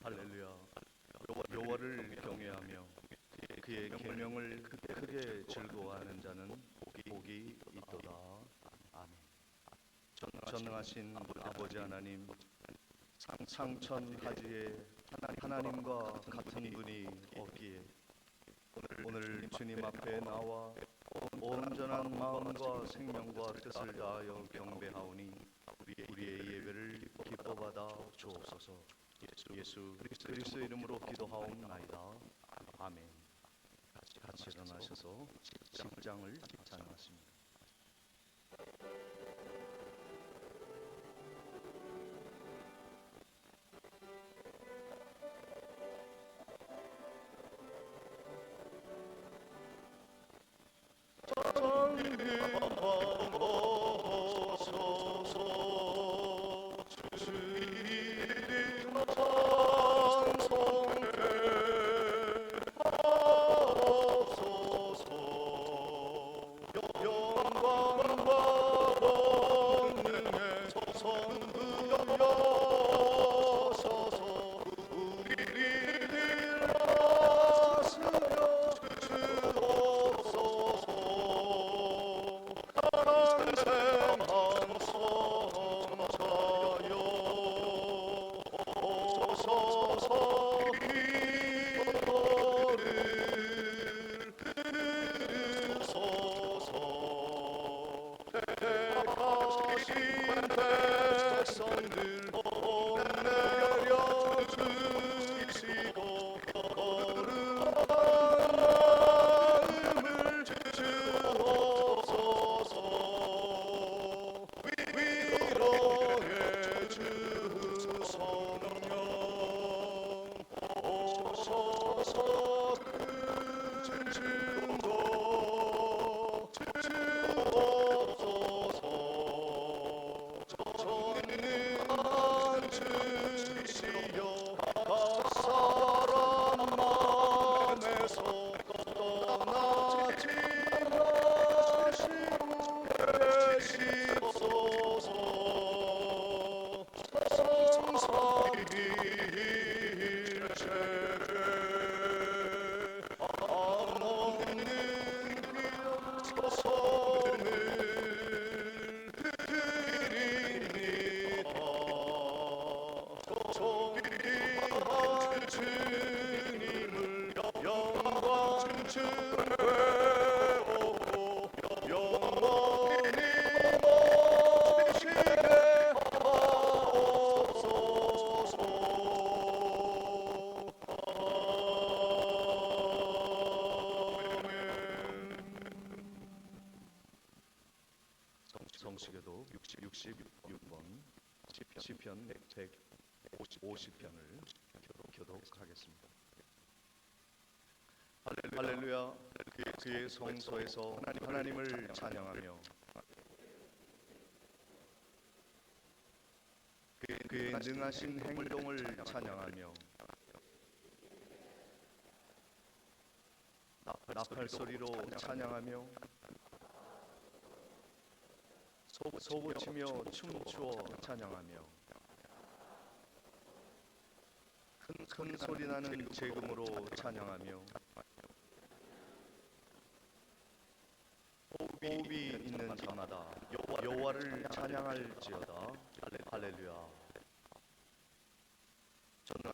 할렐루야. 여호와를 경외하며 그의 계명을 크게 즐거워하는 자는 복이 있도다. 아멘. 전능하신 아버지 하나님, 상천하지에 하나님과 같은 분이 없기에 오늘 주님 앞에 나와 온전한 마음과 생명과 뜻을 다하여 경배하오니 우리의 예배를 기뻐받아 주옵소서. 예수 그리스도의 이름으로 기도하옵나이다. 아멘. 같이 일어나셔서 10장을 찬양하십니다. 성시계도 66번 시편 150편을 교독하겠습니다. 할렐루야. 그의 성소에서 하나님을 찬양하며 그의 능하신 행동을 찬양하며 나팔 소리로 찬양하며 소부치며 춤추어 찬양하며 큰 소리 나는 재금으로 찬양하며 호흡이 있는 자마다 여호와를 찬양할지어다. 할렐루야.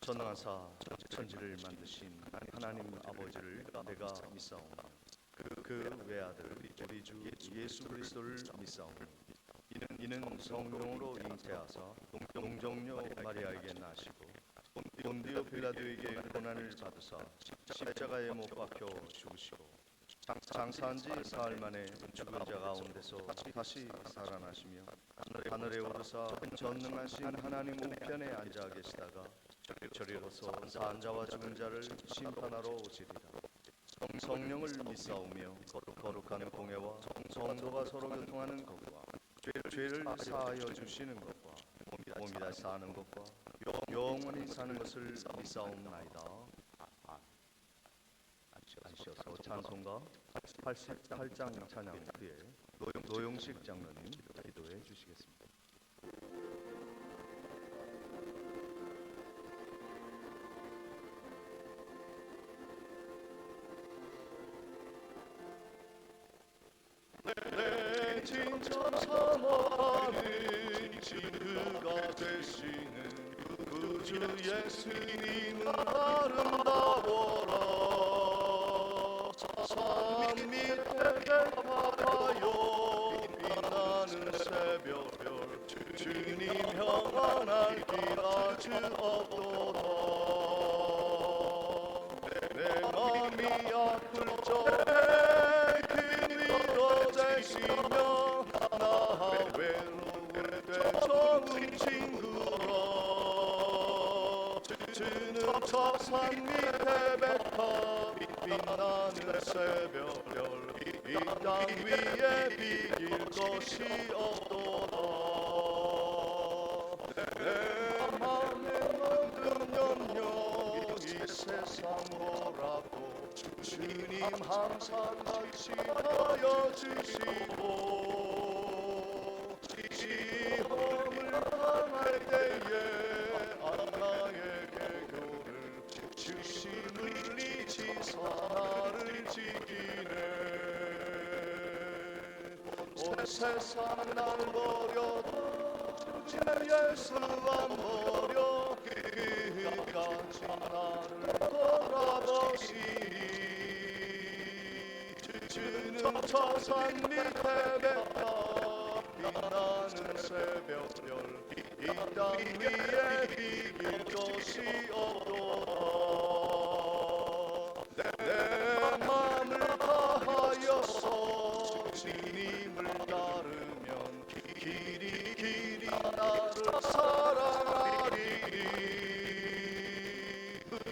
전능하사 천지를 만드신 하나님 아버지를 내가 믿사오며 그 외아들 우리 주 예수 그리스도를 믿사오며 이는 성령으로 잉태하사 동정녀 마리아에게 나시고 본디오 빌라도에게 고난을 받으사 십자가에 못 박혀 죽으시고 장사한 지 사흘 만에 죽은 자 가운데서 다시 살아나시며 하늘에 오르사 전능하신 하나님 우편에 앉아 계시다가 저리로서 산 자와 죽은 자를 심판하러 오시리라. 성령을 믿사오며 거룩한 공회와 성도가 서로 교통하는 것과 죄를 사하여 주시는 것과 몸이 다시 사는 것과 영원히 사는 것을 믿사옵나이다. 앉으셔서 찬송가 88장 찬양 후에 노용식 장로님 기도해 주시겠습니다. 참 사모하는 친구가 되시는 구주 예수님은 아름다워라. 산 밑에 백합하여 빛나는 새벽별 주님 평안할 길 아주 없도다. 내 맘이 아플 적에 그 위로 되시며 나 외로울 때 좋은 친구라. 주는 저 산 밑에 백합 빛나는 새벽별 이 땅 위에 비길 것이 없도다. 내 맘의 모든 염려 이 세상 보라고 주님 항상 지시하여 주시고 시험을 당할 때에 안나에게 교를 주심을 잊으사 나를 지키네. 온 세상 날 버려도 주 예수 안 버려 끝까지 나를 돌아보시니. 주는 저 산 밑에 백합 빛나는 새벽별 이 땅 위에 비길 것이 없도다. 내 맘을 다하여서 주님을 따르면 길이 나를 사랑하리니.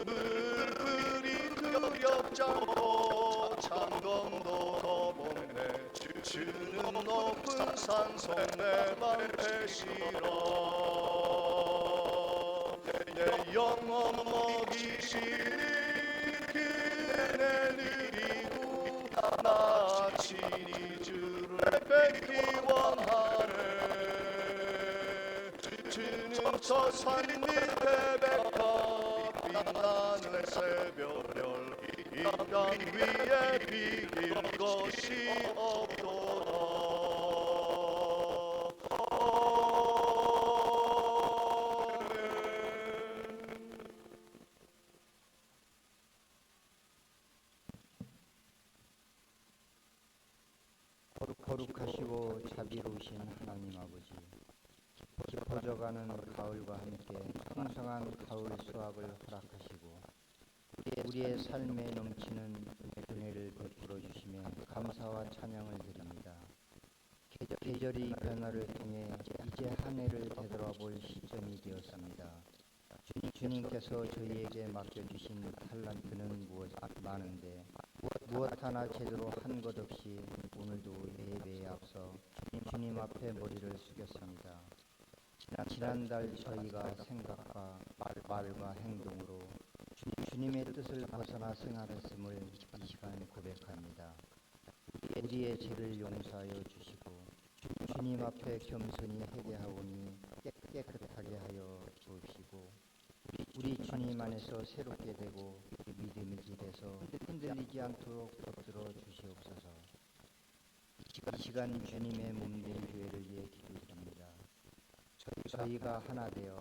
물들이 두렵지 않고 창검도 더없네. 주는 높은 산속 내 방패시라. 내 영혼 먹이시니 그네 느리고 나 친히 주를 뵙기 원하네. 주는 저 산 밑에 백합 빛나는 새벽별 이 땅 위에 비길 것이 없도다. 거룩하시고 자비로우신 하나님 아버지, 깊어져가는 가을과 함께 풍성한 가을 수확을 허락하시고 우리의 삶에 넘치는 은혜를 베풀어 주시며 감사와 찬양을 드립니다. 계절이 변화를 통해 이제 한 해를 되돌아볼 시점이 되었습니다. 주님께서 저희에게 맡겨주신 talent는 많은데 무엇 하나 제대로 한 것 없이 오늘도 예배에 앞서 주님 앞에 머리를 숙였습니다. 지난달 저희가 생각과 말과 행동으로 주님의 뜻을 벗어나 생활했음을 이 시간 고백합니다. 우리의 죄를 용서하여 주시고 주님 앞에 겸손히 회개하오니 깨끗하게 하여 주옵시고 우리 주님 안에서 새롭게 되고 믿음의 길에서 흔들리지 않도록 붙들어 주시옵소서. 이 시간 주님의 몸된 교회를 위해 기도드립니다. 저희가 하나 되어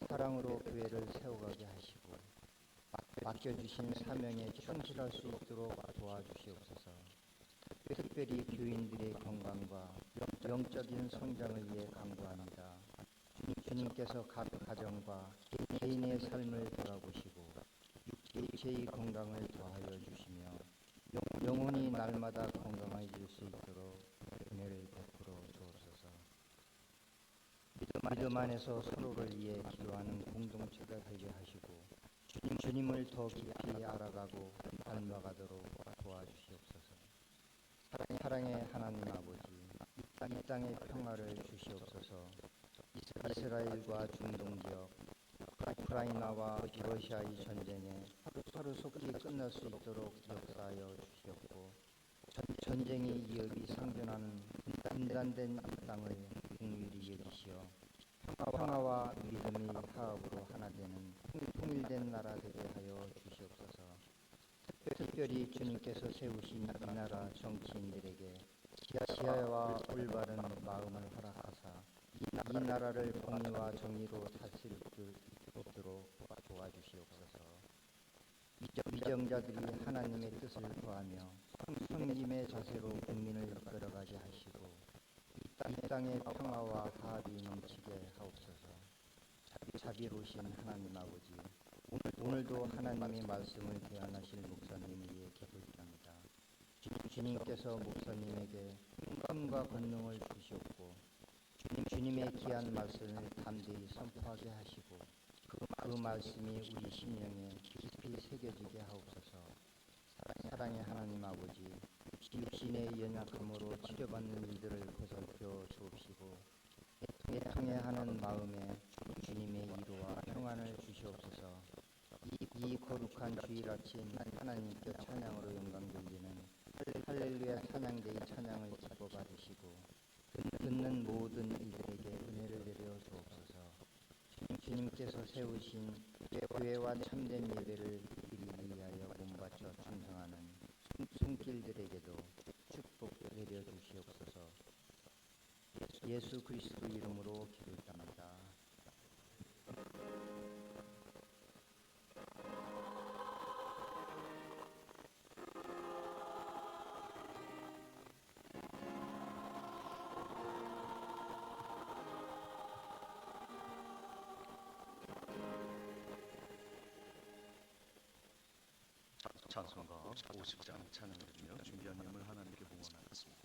사랑으로 교회를 세워가게 하시고 맡겨주신 사명에 충실할 수 있도록 도와주시옵소서. 특별히 교인들의 건강과 영적인 성장을 위해 간구합니다. 주님께서 각 가정과 개인의 삶을 돌아보시고 육체의 건강을 더하여 주시며 영혼이 날마다 건강해질 수 있도록 은혜를 베풀어 주옵소서. 믿음 안에서 서로를 위해 기도하는 공동체가 되게 하시고 주님을 더 깊이 알아가고 닮아가도록 도와주시옵소서. 사랑의 하나님 아버지, 이 땅의 평화를 주시옵소서. 이스라엘과 중동 지역, 우크라이나와 러시아의 전쟁에 하루속히 끝날 수 있도록 역사하여 주시옵고 전쟁의 위협이 상존하는 분단된 이 땅을 긍휼히 여기시어 평화와 믿음의 화합으로 하나 되는 통일된 나라 되게 하여 주시옵소서. 특별히 주님께서 세우신 이 나라 정치인들에게 지혜와 올바른 마음을 허락하사 이 나라를 공의와 정의로 다스릴 수 있도록 도와주시옵소서. 위정자들이 하나님의 뜻을 구하며 섬김의 자세로 국민을 이끌어가게 하시고 이 땅의 평화와 화합이 넘치게 하옵소서. 자비로우신 하나님 아버지, 오늘도 하나님의 말씀을 대언하실 목사님 위에 기도드립니다. 주님께서 목사님에게 힘과 권능을 주시옵고 주님의 귀한 말씀을 담대히 선포하게 하시고 그 말씀이 우리 심령에 깊이 새겨지게 하옵소서. 사랑의 하나님 아버지, 육신의 연약함으로 치료받는 이들을 보살펴 주옵시고 애통해하는 마음에 주님의 위로와 평안을 주시옵소서. 이 거룩한 주일 아침 하나님께 찬양으로 영광 돌리는 할렐루야 찬양대의 찬양을 기뻐 받으시고 듣는 모든 이들에게 은혜를 내려 주옵소서. 주님께서 세우신 교회와 참된 예배를 드리기 위하여 몸바쳐 충성하는 손길들에게도 축복 내려 주시옵소서. 예수 그리스도 이름으로 기도드립니다. 찬송가 50장 찬양을 드리며 준비한 예물 하나님께 봉헌하겠습니다.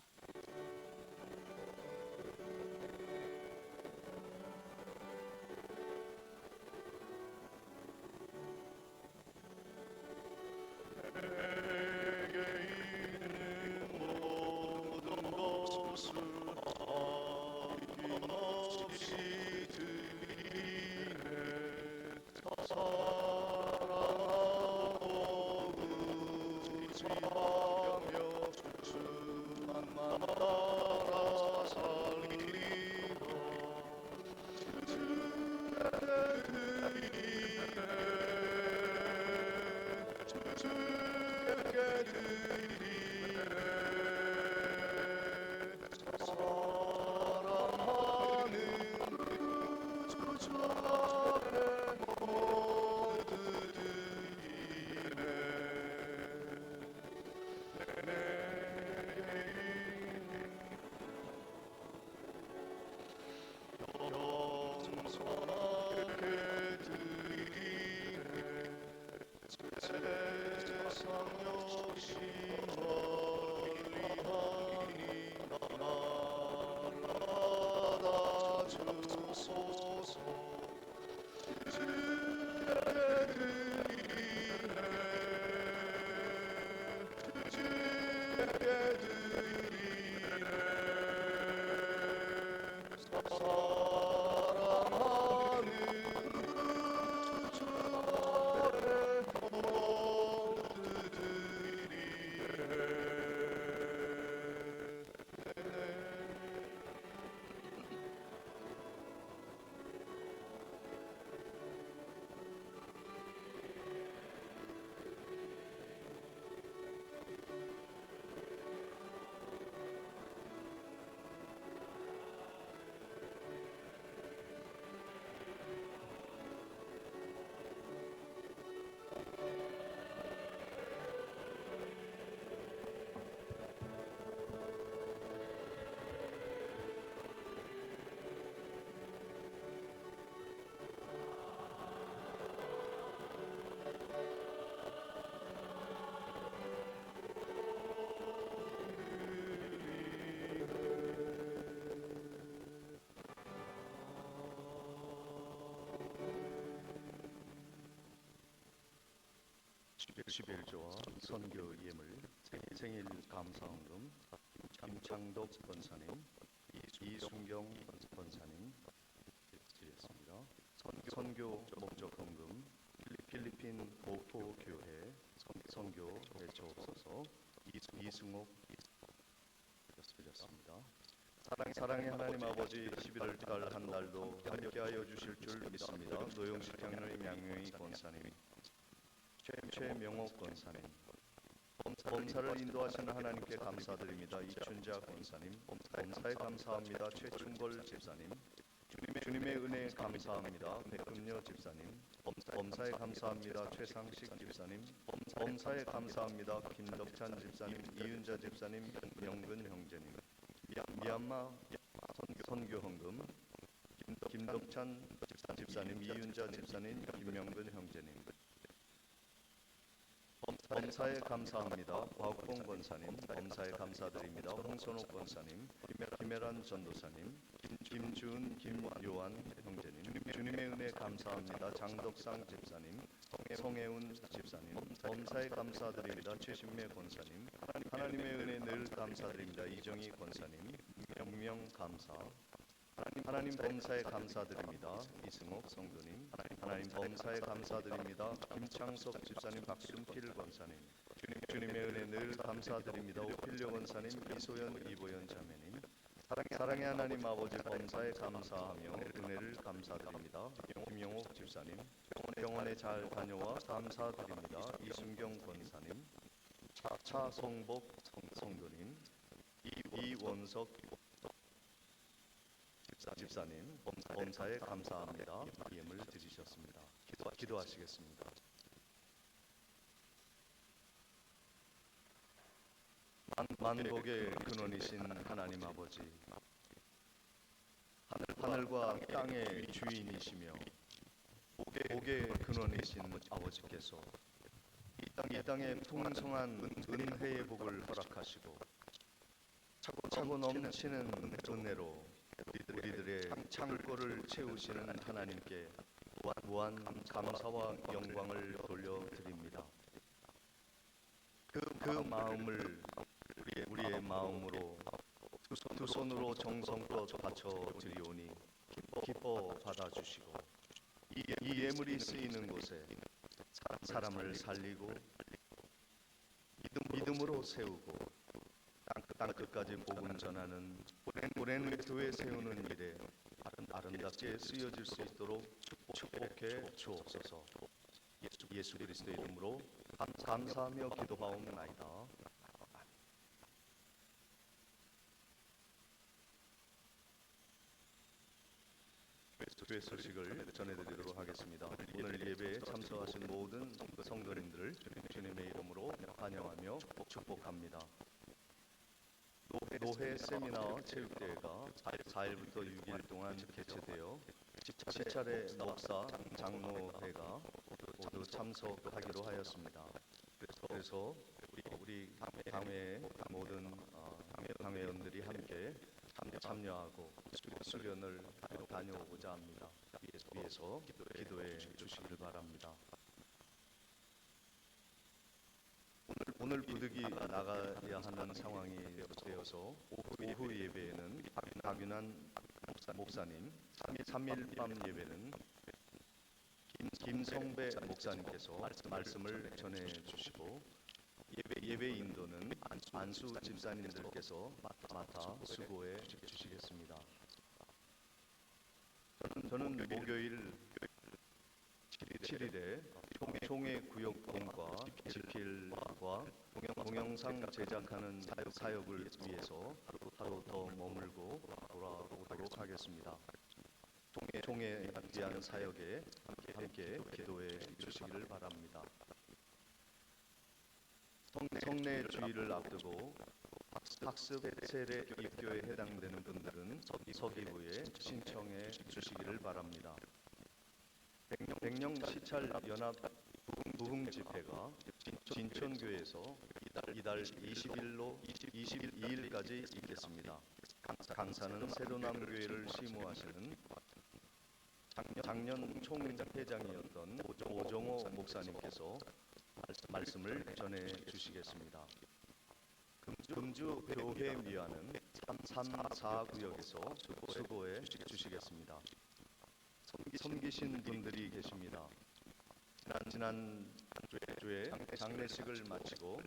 십일조와 선교 예물, 생일 감사헌금, 김창덕 권사님, 이순경 권사님 드렸습니다. 선교 목적헌금, 필리핀 모포 교회 선교 배쳐옵소서. 이승옥 드렸습니다. 사랑의 하나님 아버지, 11월 달 한 달도 함께하여 주실 줄 믿습니다. 노영식 장로님, 양명희 권사님, 최명옥 권사님, 범사를 인도하시는 하나님께 감사드립니다. 이춘자 권사님, 범사에 감사합니다. 최충걸 집사님, 주님의 은혜에 감사합니다. 백금녀 집사님, 범사에 감사합니다. 최상식 집사님, 범사에 감사합니다. 김덕찬 집사님, 이윤자 집사님, 명근 형제님, 미얀마 선교 헌금, 김덕찬 집사님, 이윤자 집사님, 김명근 형제님, 범사에 감사합니다. 박봉 권사님, 범사에 감사드립니다. 홍선옥 권사님, 김혜란 전도사님, 김주은, 김요한 형제님, 주님의 은혜 감사합니다. 장덕상 집사님, 성혜운 집사님, 범사에 감사드립니다. 최신매 권사님, 하나님의 은혜 늘 감사드립니다. 이정희 권사님, 명명 감사, 하나님 범사에 감사드립니다. 이승옥 성도님, 하나님 범사에 감사드립니다. 김창석 집사님, 박순필 권사님, 주님의 은혜 늘 감사드립니다. 오필려 권사님, 이소연, 이보연 자매님, 사랑의 하나님 아버지 범사에 감사하며 은혜를 감사드립니다. 김영옥 집사님, 병원에 잘 다녀와 감사드립니다. 이순경 권사님, 차성복 성도님, 이원석 집사님, 범사에 감사합니다. 예물 드리셨습니다. 기도하시겠습니다. 만복의 근원이신 하나님 아버지, 하늘과 땅의 주인이시며 복의 근원이신 아버지께서 이 땅에 풍성한 은혜의 복을 허락하시고 차고 넘치는 은혜로 우리들의 창고를 채우시는 하나님께 무한 감사와 영광을 돌려드립니다. 그 마음을 우리의 마음으로 두 손으로 정성껏 바쳐드리오니 기뻐 받아주시고 이 예물이 쓰이는 곳에 사람을 살리고 믿음으로 세우고 땅끝까지 복음 전하는 보내는 교회 세우는 일에 아름답게 쓰여질 수 있도록 축복해 주옵소서. 예수 그리스도의 이름으로 감사하며 기도하옵나이다. 교회 소식을 전해드리도록 하겠습니다. 오늘 예배에 참석하신 모든 성도님들을 주님의 이름으로 환영하며 축복합니다. 노회 세미나 체육대회가 4일부터 6일 동안 개최되어 7차례 목사 장로회가 모두 참석하기로 하였습니다. 그래서 우리 당회 모든 당회원들이 함께 참여하고 수련을 다녀오고자 합니다. 위에서 기도해 주시길 바랍니다. 오늘 부득이 나가야 하는 상황이 되어서 오후 예배에는 박윤환 목사님, 3일 밤 예배는 김성배 목사님께서 말씀을 전해 주시고 예배 인도는 안수 집사님들께서 맡아 수고해 주시겠습니다. 저는 목요일 7일에 총회 구역공과 지필과 동영상 제작하는 사역을 위해서 하루 더 머물고 돌아오도록 하겠습니다. 총회에 대한 사역에 함께 기도해 주시기를 바랍니다. 성례 주일을 앞두고 학습 세례 입교에 해당되는 분들은 서기부에 신청해 주시기를 바랍니다. 백령 시찰 연합 부흥 집회가 진천교에서 이달 22일까지 있겠습니다. 강사는 새로남 교회를 시무하시는 작년 총회장이었던 오정호 목사님께서 말씀을 전해 주시겠습니다. 금주 교회 미화는 3, 4구역에서 수고해 주시겠습니다. 섬기신 분들이 계십니다. 지난 주에 장례식을 마치고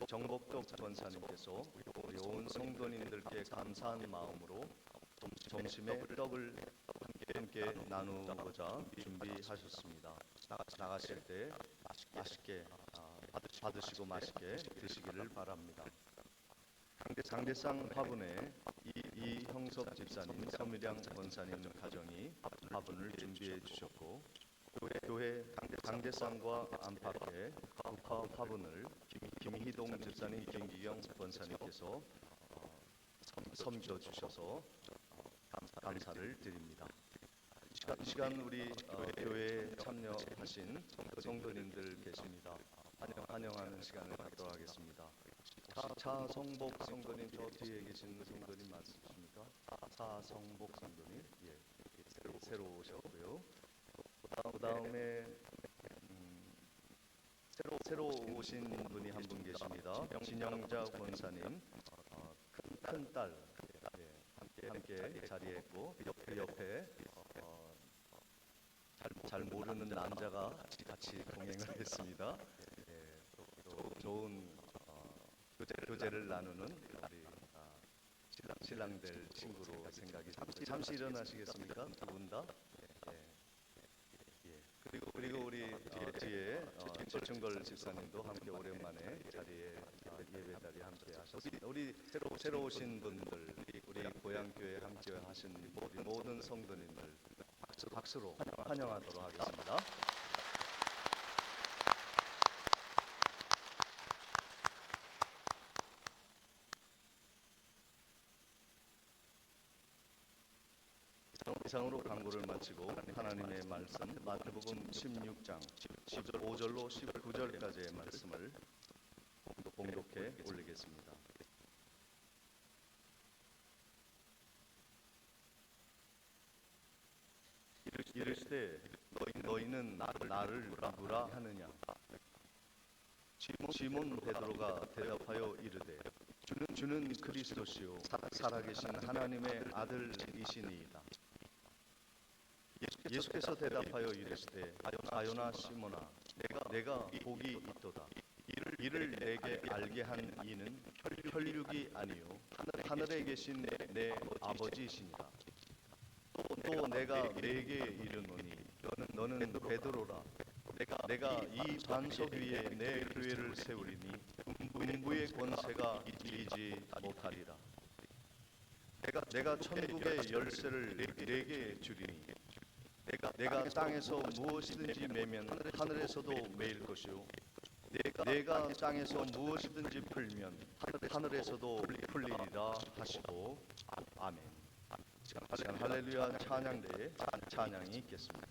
정복덕 권사님께서 우리 온 성도님들께 감사한 마음으로 점심에 떡을 함께 나누고자 준비하셨습니다. 나가실 때 맛있게 받으시고 맛있게 드시기를 바랍니다. 강대상 화분에 이형섭 집사님, 서미량 권사님 가정이 화분을 준비해 주셨고, 교회 강대상과 안팎에 국화 화분을 김희동 집사님, 김기경 권사님께서 섬겨 주셔서 감사를 드립니다. 이 시간 우리 교회에 참여하신 성도님들 계십니다. 환영하는 시간을 갖도록 하겠습니다. 차성복 성도님, 저 뒤에 계신 성도님 맞으십니까? 차성복 성도님, 예, 새로 오셨고요. 그 다음에 새로 오신 분이 한 분 계십니다. 진영자 권사님, 큰 딸, 함께 자리했고, 그 옆에 잘 모르는 남자가 같이 동행을 했습니다. 예, 또 좋은 교제를 나누는 우리 신랑들 친구로 생각이 듭니다. 잠시 일어나시겠습니까? 두 분 다. 예. 그리고 우리 뒤에 최충걸 집사님도 함께 오랜만에 자리에 예배 자리에 함께 하셨습니다. 우리 새로 오신 분들, 우리 고향교회 함께 하신 우리 모든 성도님들 박수로 환영하도록 하겠습니다. 이상으로 광고를 마치고 하나님의 말씀 마태복음 16장 15절로 19절까지의 말씀을 봉독해 올리겠습니다. 이르시되 너희는 나를 누구라 하느냐? 시몬 베드로가 대답하여 이르되 주는 그리스도시요 살아계신 하나님의 아들이시니이다. 예수께서 대답하여 이르시되 아요나 시몬아, 내가 복이 있도다. 이를 내게 알게 한 이는 혈육이 아니요 하늘에 계신 내 아버지이시니라. 또 내가 네게 이르노니 너는 베드로라. 내가 이 반석 위에 내 교회를 세우리니 음부의 권세가 이기지 못하리라. 내가 천국의 열쇠를 네게 주리니 내가 땅에서 무엇이든지 매면 하늘에서도 매일 것이요 내가 땅에서 무엇이든지 풀면 하늘에서도 풀리리라 하시고 아멘. 시간 할렐루야 찬양대에 찬양이 있겠습니다.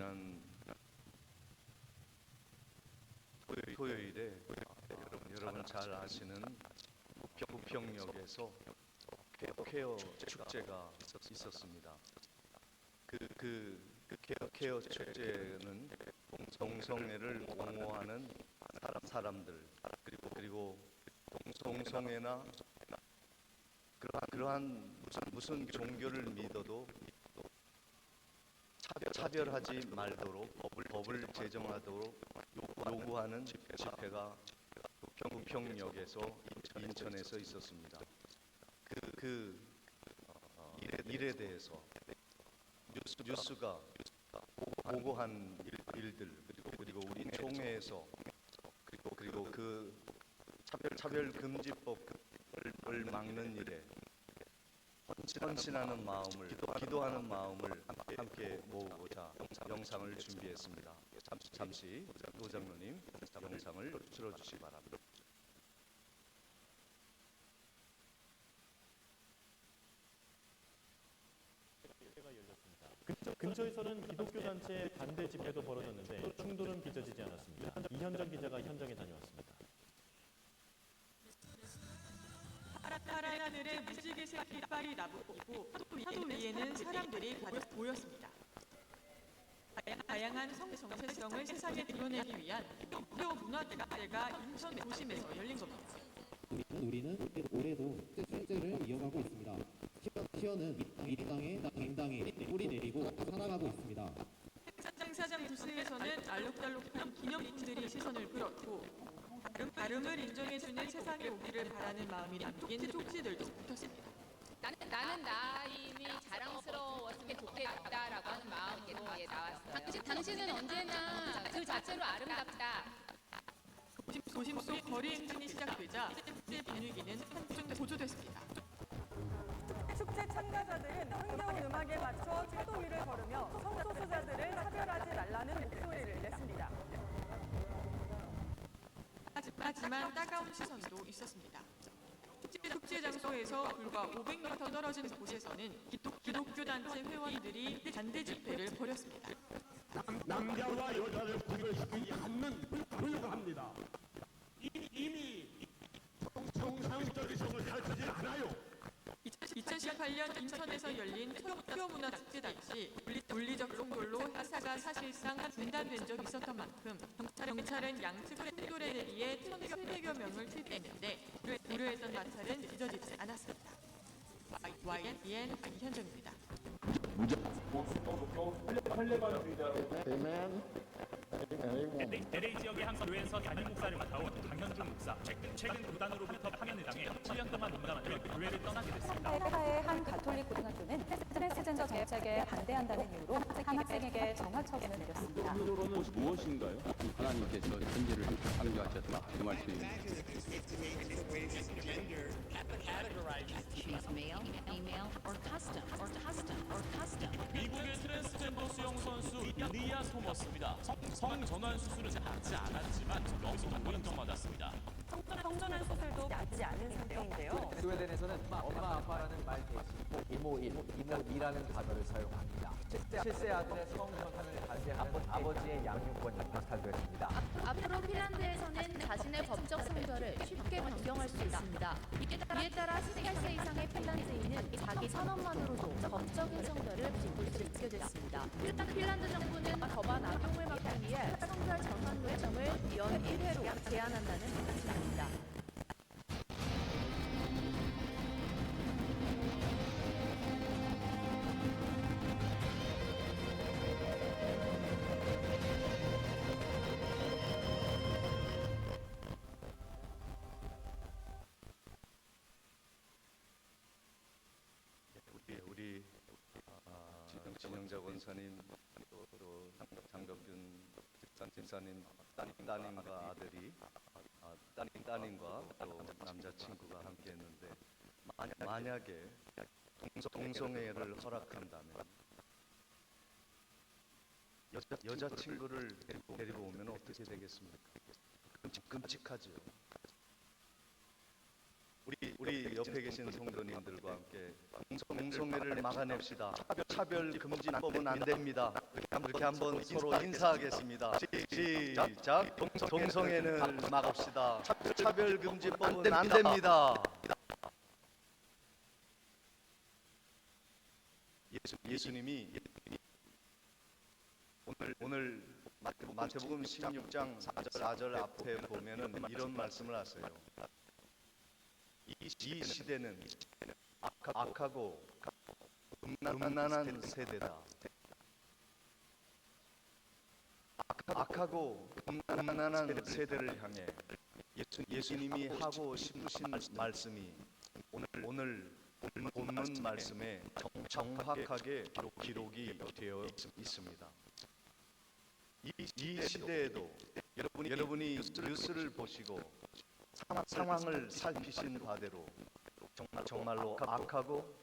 지난 토요일에 여러분 잘 아시는 부평역에서 케어 축제가 있었습니다. 그 케어 축제는 동성애를 옹호하는 사람들 그리고 동성애나 그러한 무슨 종교를 믿어도 차별하지 말도록 법을 제정하도록 요구하는 집회가 부평역에서 인천에서 있었습니다. 일에 대해서 뉴스가 보고한 일들 그리고 우리 총회에서 그리고 그 차별금지법을 막는 일에 헌신하는 마음을 기도하는 마음을 함께 모으고자 영상을 준비했습니다. 잠시 노장로님 영상을 틀어주시기 바랍니다. 근처에서는 기독교 단체 반대 집회도 벌어졌는데 충돌은 빚어지지 않았습니다. 이현정 기자가 현장에 다녀왔습니다. 파란 하늘에 무지개색 깃발이 나부고 파도 위에는 사람들이 가득 모였습니다. 다양한 정체성을 세상에 드러내기 위한 무료 문화대회가 인천 도심에서 열린 겁니다. 우리는 올해도 축제를 이어가고 있습니다. 시어는 이 땅에 당당히 뿌리 내리고 살아가고 있습니다. 행사장 부스에서는 알록달록한 기념품들이 시선을 끌었고 다름을 인정해주는 세상에 오기를 바라는 마음이 담긴 쪽지들도 붙었습니다. 나는 나임이 자랑스러웠으면 좋겠다라고 하는 마음으로 나왔어요. 당신은 언제나 그 자체로 아름답다. 도심 속 거리 행진이 시작되자 축제 분위기는 한층 고조됐습니다. 축제 참가자들은 흥겨운 음악에 맞춰 차도 위를 걸으며 성소수자들을 차별하지 말라는 목소리를 냈습니다. 하지만 따가운 시선도 있었습니다. 축제 장소에서 불과 500m 떨어진 곳에서는 기독교 단체 회원들이 반대 집회를 벌였습니다. 남자와 여자를 구별시키지 않는 불가합니다. 이미 정상적인 가르치지 않아요. 2018년 인천에서 열린 토요문화축제 당시 물리적 충돌로 행사가 사실상 중단된 적이 있었던 만큼 경찰은 양측 충돌에 대비해 1,300여 명을 투입했는데 우려했던 마찰은 빚어지지 않았습니다. YTN 이현정입니다. LA 지역의 한 교회에서 담임 목사를 맡아온 강현중 목사. 최근 교단으로부터 파견을 당해 7년 동안 농담한 뒤 교회를 떠나게 됐습니다. 해외의 한 가톨릭 고등학교는 트랜스젠더 정책에 반대한다는 이유로 한 학생에게 정학 처분을 내렸습니다. 의도로는 무엇인가요? 하나님께서 현재를 창조하셨다 그 말씀입니다. 미국의 트랜스젠더 수영 선수 리아 토머스입니다. 성전환 수술은 낫지 않았지만 영성도 인정받았습니다. 성전환 수술도 낫지 않은 상태인데요. 스웨덴에서는 엄마 아빠라는 말 대신 이모이라는 단어를 사용합니다. 7세 아들의 성전환을 반대하는 아버지의 양육권이 박탈됐습니다. 앞으로 핀란드에서는 자신의 법적 성별을 쉽게 변경할 수 있습니다. 이에 따라 18세 이상의 핀란드인은 자기 선언만으로도 법적인 성별을 바꿀 수 있게 됐습니다. 핀란드 정부는 법안 악용을 막기 위해 성별 전환 요청을 연 1회로 제한한다는 방침입니다. 우리 진영자 권사님 또 장덕균 집사님 따님과 아들이 따님과 또 남자친구가 함께했는데 만약에 동성애를 허락한다면 여자친구를 데리고 오면 어떻게 되겠습니까? 끔찍하죠. 우리 옆에 계신 성도님들과 함께 공성회를 막아냅시다. 차별 금지법은 안 됩니다. 그렇게 한번 서로 인사하겠습니다. 시작. 동성애를 막읍시다. 차별 금지법은 안 됩니다. 예수님이 오늘 마태복음 16장 4절 앞에 보면은 이런 말씀을 하세요. 이 시대는 악하고 음란한 세대다. 악하고 음란한 세대를 향해 예수님이 하고 싶으신 말씀이 오늘 본문 말씀에 정확하게 기록이 되어 있습니다. 이 시대에도 여러분이 뉴스를 보시고 상황을 살피신 바대로 정말로 악하고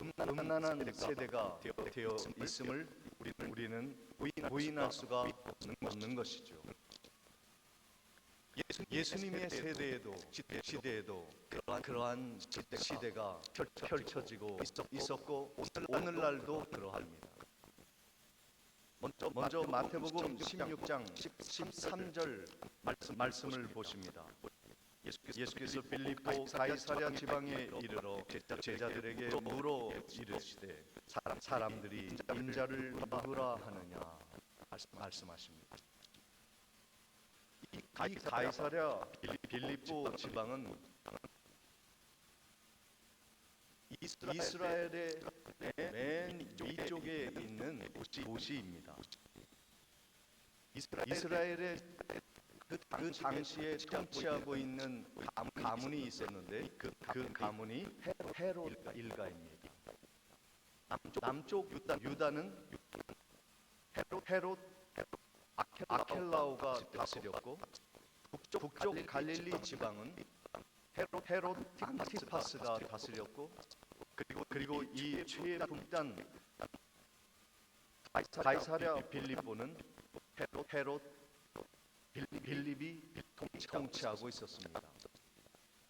음란한 세대가 되어 있음을 우리는 부인할 수가 없는 것이죠. 예수님의 세대에도 시대에도 그러한 시대가 펼쳐지고 있었고 오늘날도 그러합니다. 먼저 마태복음 16장 13절 말씀을 보십니다. 예수께서 빌립보 가이사랴 지방에 이르러 제자들에게 물어 이르시되 사람들이 인자를 누구라 하느냐 말씀하십니다. 이 가이사랴 빌립보 지방은 이스라엘의 맨 위쪽에 있는 도시입니다. 이스라엘의 그 당시에 통치하고 있는 가문이 있었는데 그 가문이 헤롯 일가입니다. 남쪽 유다는 헤롯 아켈라오가 다스렸고 북쪽 갈릴리 지방은 헤롯 안티파스가 다스렸고 그리고 이 최의 북단 가이사랴 빌립보는 헤롯 빌립이 통치하고 있었습니다.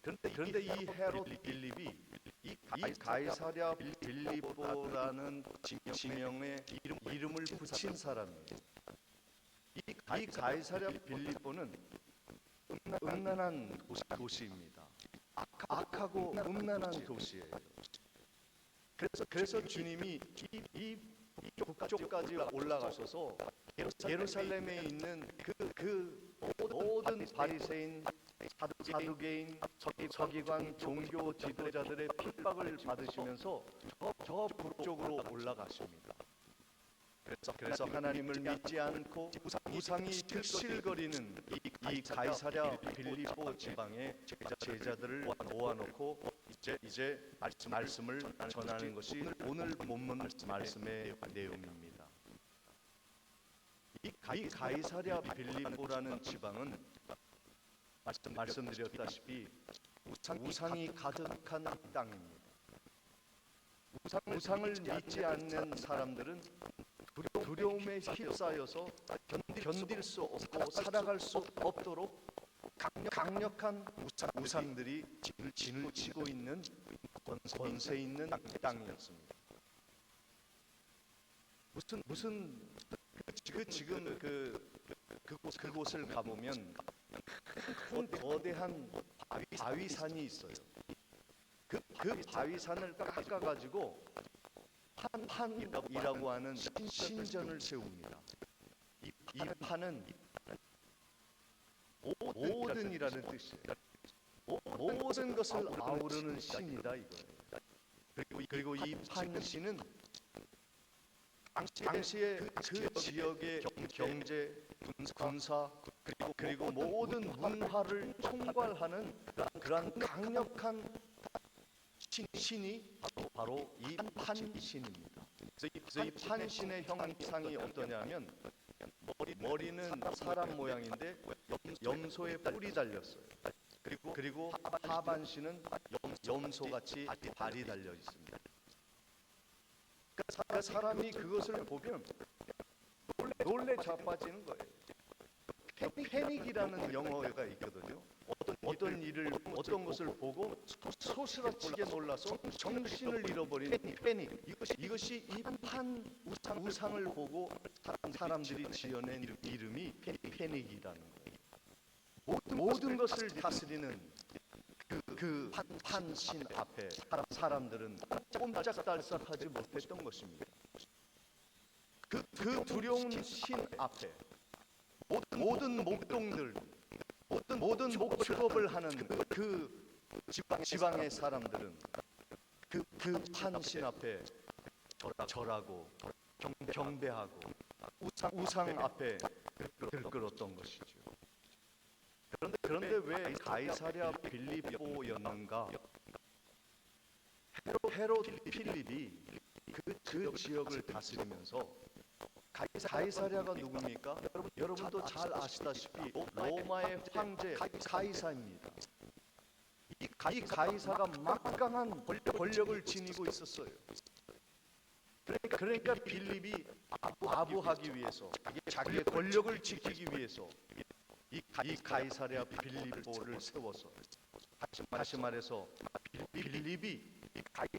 그런데 이 헤롯 빌립이 이 가이사랴 빌립보라는 지명에 이름을 붙인 사람이에요. 이 가이사랴 빌립보는 음란한 도시입니다. 악하고 음란한 도시예요. 그래서 주님이 이 북쪽까지 올라가셔서 예루살렘에 있는 그 모든 바리새인, 사두개인, 서기관, 종교 지도자들의 핍박을 받으시면서 저 북쪽으로 올라가십니다. 그래서 하나님을 믿지 않고 우상이 들실거리는 이 가이사랴 빌립보 지방에 제자들을 모아놓고 이제 말씀을 전하는 것이 오늘 본문 말씀의 내용입니다. 이 가이사랴 빌립보라는 지방은 말씀드렸다시피 우상이 가득한 땅입니다. 우상을 믿지 않는 사람들은 두려움에 휩싸여서 견딜 수 없고 살아갈 수 없도록 강력한 우상들이 진을 치고 있는 권세 있는 땅이었습니다. 무슨 지금 그곳을 가보면 큰 거대한 바위산이 있어요. 그 바위산을 깎아가지고 판이라고 하는 신전을 세웁니다. 이 판은 모든이라는 뜻이에요. 모든 것을 아우르는 신이다 이거예요. 그리고 이 판신은 당시에 그 지역의 경제, 군사 그리고 모든 문화를 총괄하는 그러한 강력한 신이 바로 이 판신입니다. 그래서 이 판신의 형상이 어떠냐면 머리는 사람 모양인데 염소의 뿔이 달렸어요. 그리고 하반신은 염소같이 발이 달려 있습니다. 그러니까 사람이 그것을 보면 놀래 자빠지는 거예요. 패닉이라는 영어가 있거든요. 어떤 일을 어떤 것을 보고 소스라치게 놀라서 정신을 잃어버린 패닉. 이것이 이 판 우상을 보고 사람들이 지어낸 이름이 패닉이라는 거예요. 모든 것을 다스리는 그 판신 앞에 사람들은 꼼짝달싹하지 못했던 것입니다. 그 두려운 신 앞에 모든 목동들, 모든 목축업을 하는 그 지방의 사람들은 그 판신 앞에 절하고 경배하고 우상 앞에 들끓었던 것이죠. 그런데 왜 가이사랴 빌립보였는가? 헤롯 필립이 그 지역을 다스리면서 가이사랴가 누굽니까? 여러분도 잘 아시다시피 로마의 황제 가이사입니다. 이 가이사가 막강한 권력을 지니고 있었어요. 그러니까 빌립이 아부하기 위해서, 자기의 권력을 지키기 위해서 이 가이사랴 빌립보를 세워서, 다시 말해서 빌립이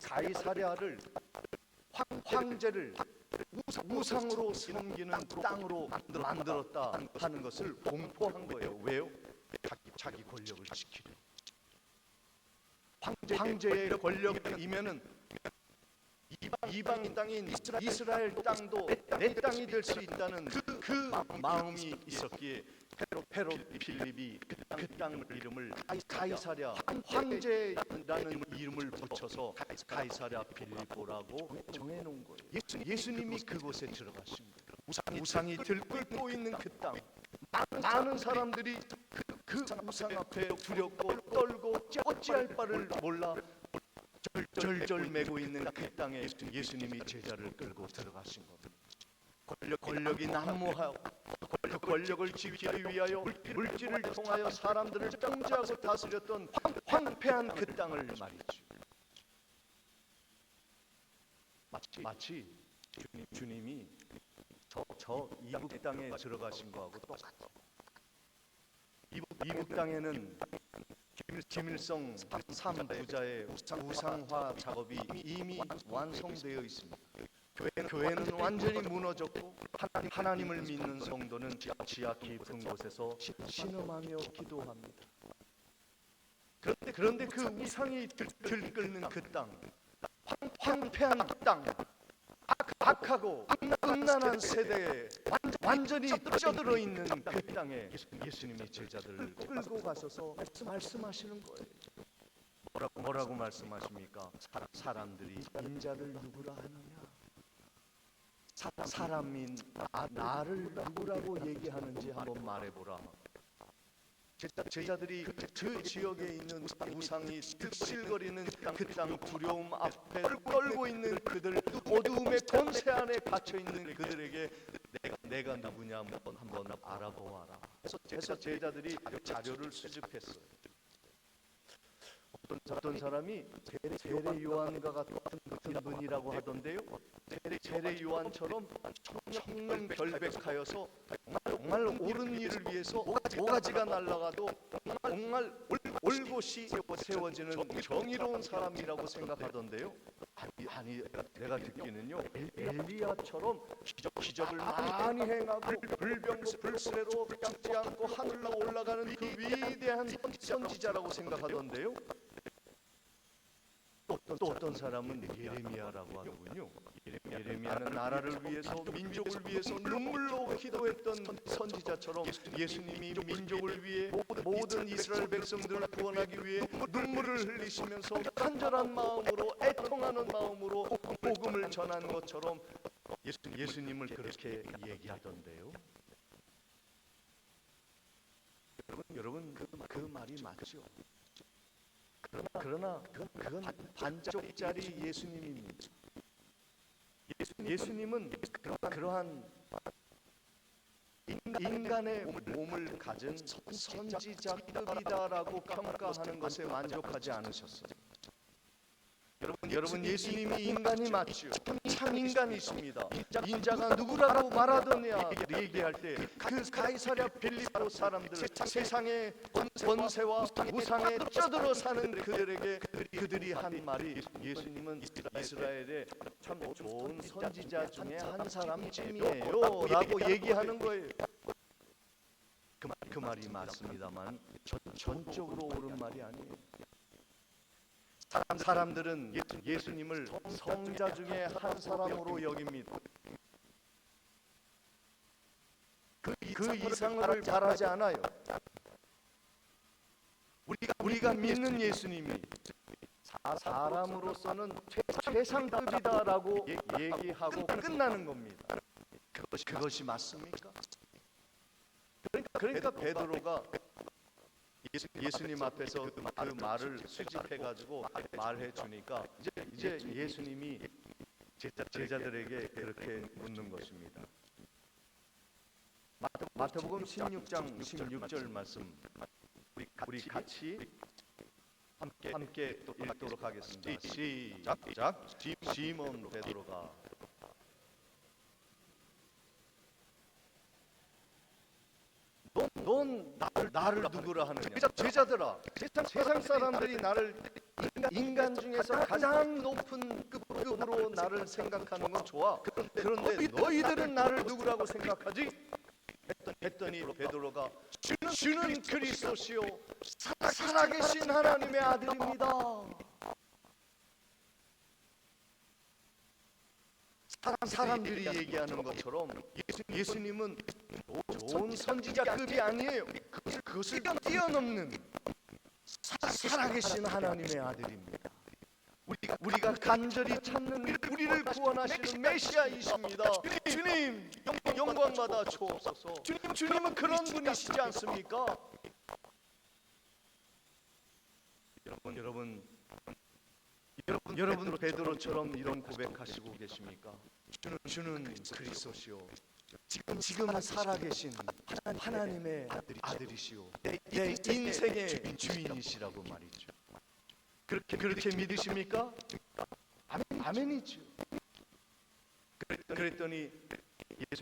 가이사랴를 황제를 우상으로 섬기는 땅으로 만들었다 하는 것을 공포한 거예요. 왜요? 자기 권력을 지키려. 황제의 권력이면은 이방 땅인 이스라엘 땅도 내 땅이 될 수 있다는 그 마음이 있었기에 헤롯 필립이 그 땅 이름을 가이사랴 황제라는 이름을 붙여서 가이사랴 빌립보라고 정해놓은 거예요. 예수님이 그곳에 들어가신 거예요. 우상이 들끓고 있는 그 땅, 많은 사람들이 그 우상 앞에 두렵고 떨고 어찌할 바를 몰라 절절 매고 있는 그 땅에 예수님이 제자를 끌고 들어가신 겁니다. 권력이 난무하고 그 권력을 지키기 위하여 물질을 통하여 사람들을 통제하고 다스렸던 황폐한 그 땅을 말이죠. 마치 주님이 저 이북 땅에 들어가신 거하고 똑같아요. 이북 땅에는 김일성 3부자의 우상화 작업이 이미 완성되어 있습니다. 교회는 완전히 무너졌고 하나님을 믿는 성도는 지하 깊은 곳에서 신음하며 기도합니다. 그런데 그 우상이 들끓는 그 땅, 황폐한 땅, 악하고 음란한 세대에 완전히 쪄들어 있는 그 땅에 예수님이 제자들을 끌고 가셔서 말씀하시는 거예요. 뭐라고 말씀하십니까? 사람들이 인자를 누구라 하느냐? 사람인 나를 누구라고 얘기하는지 한번 말해보라. 제자들이 그 지역에 있는 우상이 득실거리는 그 땅 두려움 앞에 떨고 있는 그들, 어두움의 권세 안에 갇혀 있는 그들에게 내가 누구냐 한번 알아보아라. 그래서 제자들이 자료를 수집했어요. 어떤 사람이 세례 요한과 같은 분이라고 하던데요. 세례 요한처럼 청명 결백하여서 정말 옳은 일을 위해서 모가지가 날아가도 정말 올곧이 세워지는 정의로운 사람이라고 생각하던데요. 아니 내가 듣기는요, 엘리야처럼 기적을 많이 행하고 불병거 불수레로 깎지 않고 하늘로 올라가는 그 위대한 선지자라고 생각하던데요. 또 어떤 사람은 예레미야라고 하더군요. 예레미야는 나라를 위해서, 민족을 위해서 눈물로 기도했던 선지자처럼 예수님이 민족을 위해, 모든 이스라엘 백성들을 구원하기 위해 눈물을 흘리시면서 간절한 마음으로, 애통하는 마음으로 복음을 전한 것처럼 예수님을 그렇게 얘기하던데요. 여러분 그 말이 맞죠? 그러나 그건 반쪽짜리 예수님입니다. 예수님은 그러한 인간의 몸을 가진 선지자급이다라고 평가하는 것에 만족하지 않으셨어요. 여러분 예수님이 인간이 맞죠? 참 인간이십니다. 인자가 누구라고 말하더냐 얘기할 때 그 가이사랴 빌립보 사람들, 세상의 권세와 우상에 쩌들어 사는 그들에게 그들이 한 말이 예수님은 이스라엘의 참 좋은 선지자 중에 한 사람쯤이에요 라고 얘기하는 거예요. 그 말이 맞습니다만 전적으로 옳은 말이 아니에요. 사람들은 예수님을 성자 중에 한 사람으로 여깁니다. 그 이상을 바라지 않아요. 우리가 믿는 예수님이 사람으로서는 최상급이다라고 얘기하고 끝나는 겁니다. 그것이 맞습니까? 그러니까 베드로가 예수님 앞에서 그 말을 수집해가지고 말해 주니까 이제 예수님이 제자들에게 그렇게 묻는 것입니다. 마태복음 16장 16절 말씀 우리 같이 함께 읽도록 하겠습니다. 시작. 시몬 베드로가 넌 나를 누구라 하느냐? 제자들아, 세상 사람들이 나를 인간 중에서 가장 높은 급으로 나를 생각하는 건 좋아. 그런데 너희들은 나를 누구라고 생각하지? 했더니 베드로가 주는 그리스도시요 살아계신 하나님의 아들입니다. 사람들이 얘기하는 것처럼 예수님은 좋은 선지자급이 아니에요. 그것을 뛰어넘는 살아계신 하나님의 아들입니다. 우리가 간절히 찾는 우리를 구원하시는 메시아이십니다. 주님 영광 받아 주옵소서. 주님은 그런 분이시지 않습니까? 여러분 베드로처럼 이런 고백하시고 계십니까? 주는 그리스도시요 지금 살아계신 하나님의 아들이시오 내 인생의 주인이시라고 말이죠. 그렇게 믿으십니까? 아멘이죠. 그랬더니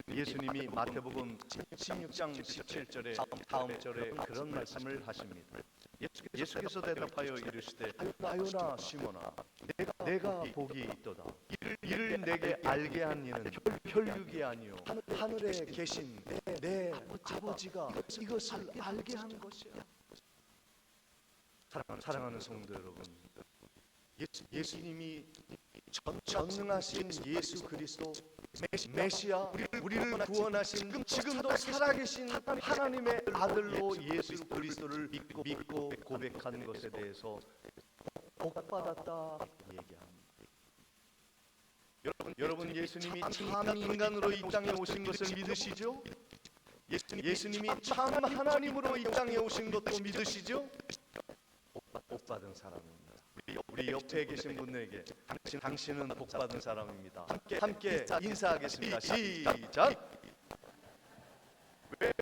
예수님이 마태복음 16장 17절에 다음 절에 그런 말씀을 하십니다. 예수께서 대답하여 이르시되 아요나 시몬아 내가 복이 있도다. 이를 내게 알게 한 이는 혈육이 아니요 하늘에 계신 내 아버지가 이것을 알게 한 것이야. 사랑하는 성도 여러분, 예수님이 전능하신 예수 그리스도 메시아 우리를 구원하신 지금도 살아계신 하나님의 아들로 예수 그리스도를 믿고 고백하는 것에 대해서 복받았다 얘기합니다. 여러분 예수님이 참 인간으로 이 땅에 오신 것을 믿으시죠? 예수님이 참 하나님으로 이 땅에 오신 것도 믿으시죠? 복받은 사람입니다. 우리 옆에 계신 분에게 당신은 복받은 사람입니다. 함께 인사하겠습니다. 시작.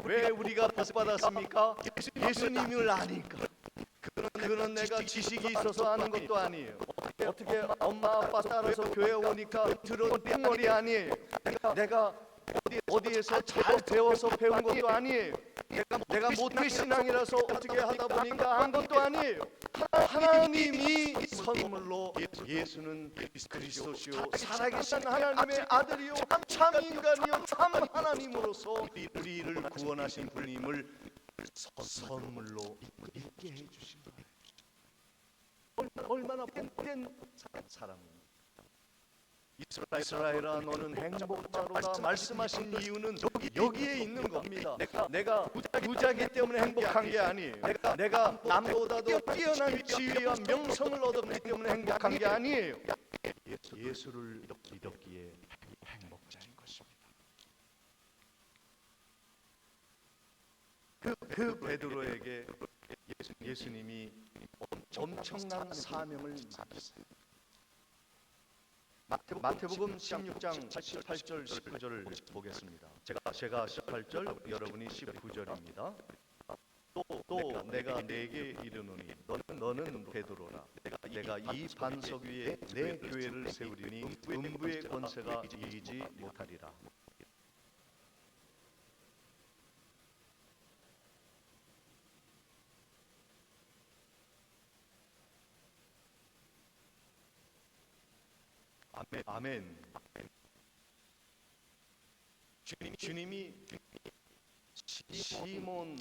왜 우리가 복받았습니까? 예수님을 아니까. 그거는 내가 지식이 있어서 아는 것도 아니에요. 어떻게 엄마 아빠 따라서 교회 오니까 들은 띵머리 아니에요. 내가 어디에서 잘 배워서 배운 것도 아니에요. 내가 모태신앙이라서 어떻게 하다 보니까 한 것도 아니에요. 하나님이 선물로 예수는 그리스도시요 살아계신 하나님의 아들이요 참 인간이요 참 하나님으로서 우리를 구원하신 분임을 선물로 있게 해주신 거예요. 얼마나 복된 사람입니다. 이스라엘아 너는 행복자로다 말씀하신 이유는 여기에 있는 겁니다. 내가 부자기 때문에 행복한 게 아니에요. 내가 남보다도 뛰어난 지위와 명성을 얻었기 때문에 행복한 게 아니에요. 예수를 믿었기에 행복자인 것입니다. 그 베드로에게 예수님이 엄청난 사명을 맡겼어요. 마태복음 16장 18절 19절을 보겠습니다. 제가 18절 여러분이 19절입니다. 또 내가 네게 이르노니 너는 베드로라 내가 이 반석 위에 내 교회를 세우리니 음부의 권세가 이기지 못하리라. 아멘. 주님이 시몬에게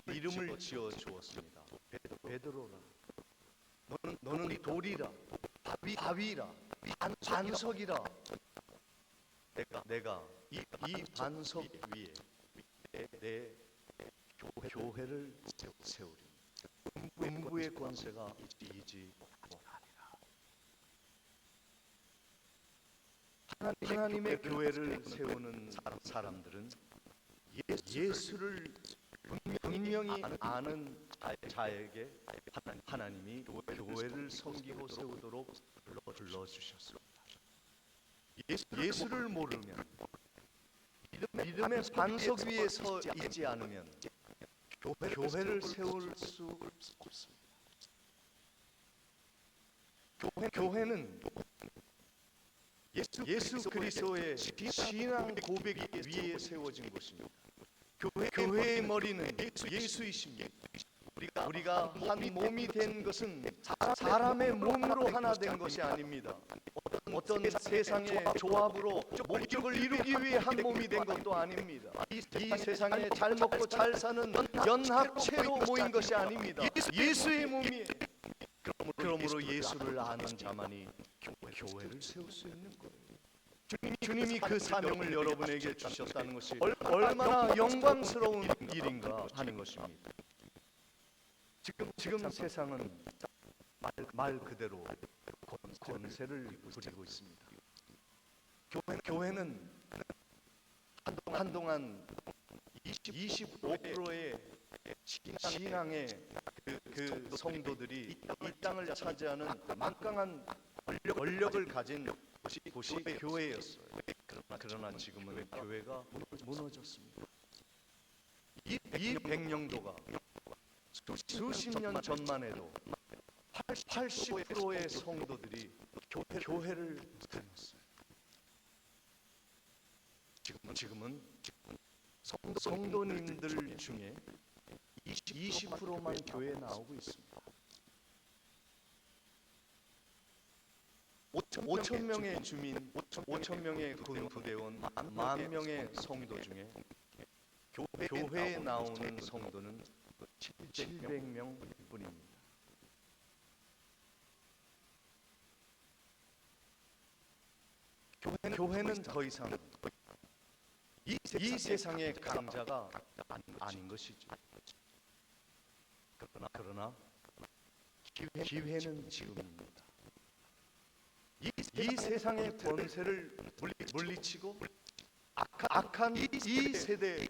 이름을 지어 주었습니다. 베드로라. 너는 돌이라, 바위라, 반석이라. 내가 이 반석 위에 내 교회를 세우리. 음부의 권세가 이기지 못하리라. 하나님의 교회를 세우는 사람들은 예수를 분명히 아는 자에게 하나님이 교회를 섬기고 세우도록 불러주셨습니다. 예수를 모르면, 믿음의 반석 위에 서 있지 않으면 교회를 세울 수 없습니다. 교회는 예수 그리스도의 신앙 고백 위에 세워진 것입니다. 교회의 머리는 예수이십니다. 우리가 한 몸이 된 것은 사람의 몸으로 하나 된 것이 아닙니다. 어떤 세상의 조합으로 목적을 이루기 위해 한 몸이 된 것도 아닙니다. 이 세상에 잘 먹고 잘 사는 연합체로 모인 것이 아닙니다. 예수의 몸이에요. 그러므로 예수를 아는 자만이 교회를 세울 수 있는 거예요. 주님이 그 사명을 여러분에게 주셨다는 것이 얼마나 영광스러운 일인가 하는 것입니다. 지금 세상은 말 그대로 권세를 부리고 있습니다. 교회는 한동안 25%의 신앙의 그 성도들이 이 땅을 차지하는 막강한 권력을 가진 곳이 교회였어요. 그러나 지금은 교회가 무너졌습니다. 이 백령도가 수십 년 전만 해도 80%의 성도들이 교회를 다녔어요. 지금은 성도님들 중에 20%만 교회에 나오고 있습니다. 5천 명의 주민, 5천 명의 군부대원, 10,000명의 성도 중에 교회에 나오는 성도는 700명 뿐입니다. 교회는 더 이상 이 세상의 강자가 아닌 것이죠. 그러나 기회는 지금입니다. 이 세상의 권세를 물리치고 악한 이 세대,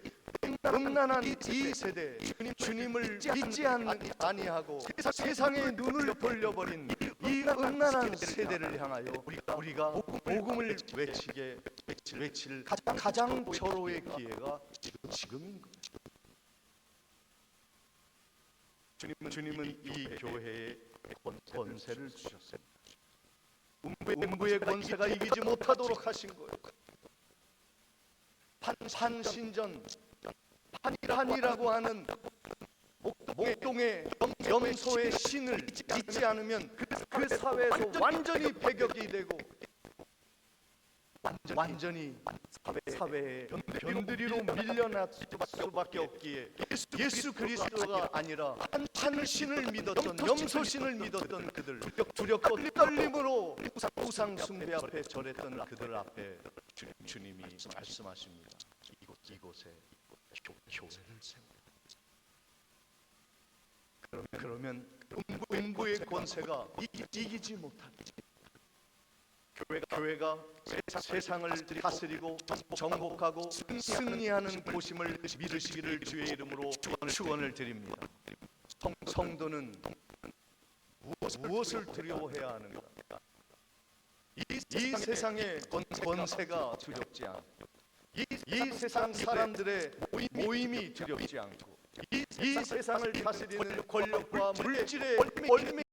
음란한 이 세대, 주님을 믿지 아니하고 세상의 눈을 돌려버린 이 음란한 세대를 향하여 우리가 복음을 외칠 가장 절호의 기회가 지금인 거예요. 주님은 이 교회에 권세를 주셨습니다. 음부의 권세가 이기지 못하도록 하신 거예요. 판신전, 판이라고 하는 목동의 염소의 신을 믿지 않으면 그 사회에서 완전히 배격이 되고 완전히 사회에 변두리로 밀려날 수밖에 없기에 예수 그리스도가 아니라 판신을 믿었던, 염소신을 믿었던 그들, 두렵고 떨림으로 우상 숭배 앞에 절했던 그들 앞에 주님이 말씀하십니다. 이곳에 교회를 세우라. 그러면 음부의 권세가 이기지 못하리라. 교회가 세상을 다스리고 정복하고 승리하는 곳임을 믿으시기를 주의 이름으로 축원을 드립니다. 성도는 무엇을 두려워해야 하는가? 이 세상의 권세가 두렵지 않고, 이 세상 사람들의 모임이 두렵지 않고, 이 이 세상을 다스리는 권력과 물질의 올매